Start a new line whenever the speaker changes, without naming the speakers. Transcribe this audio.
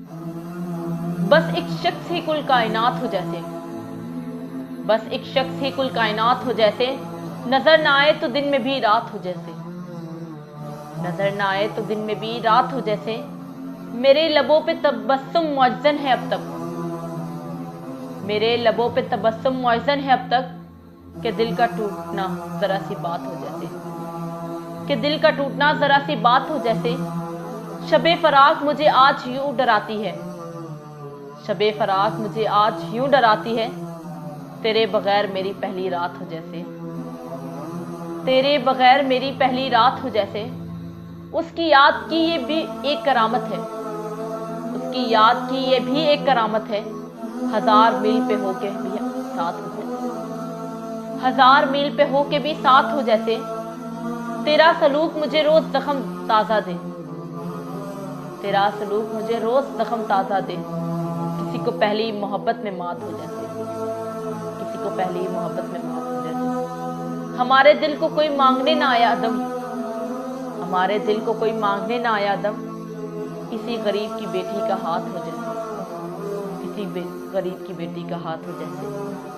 बस एक शख्स ही कुल कायनात हो जैसे, बस एक शख्स ही कुल कायनात हो जैसे, नजर ना आए तो दिन में भी रात हो जैसे, नजर ना आए तो दिन में भी रात हो जैसे। मेरे लबों पे तबस्सुम मुअज्जन है अब तक, मेरे लबों पे तबस्सुम मुअज्जन है अब तक, कि दिल का टूटना जरा सी बात हो जैसे, कि दिल का टूटना जरा सी बात हो जैसे। शबे फराक मुझे आज यूं डराती है, शबे फराक मुझे आज यूं डराती है, तेरे बगैर मेरी पहली रात हो जैसे, तेरे बगैर मेरी पहली रात हो जैसे। उसकी याद की ये भी एक करामत है, उसकी याद की ये भी एक करामत है, 1000 मील पे होके भी साथ हो जैसे, 1000 मील पे होके भी साथ हो जैसे। तेरा सलूक मुझे रोज जख्म ताजा दे, तेरा सलूक मुझे रोज जख्म ताजा दे, किसी को पहली मोहब्बत में मात हो जैसे, किसी को पहली मोहब्बत में मात हो जैसे। हमारे दिल को कोई मांगने ना आया दम, हमारे दिल को कोई मांगने ना आया दम, किसी गरीब की बेटी का हाथ हो जैसे, किसी गरीब की बेटी का हाथ हो जैसे।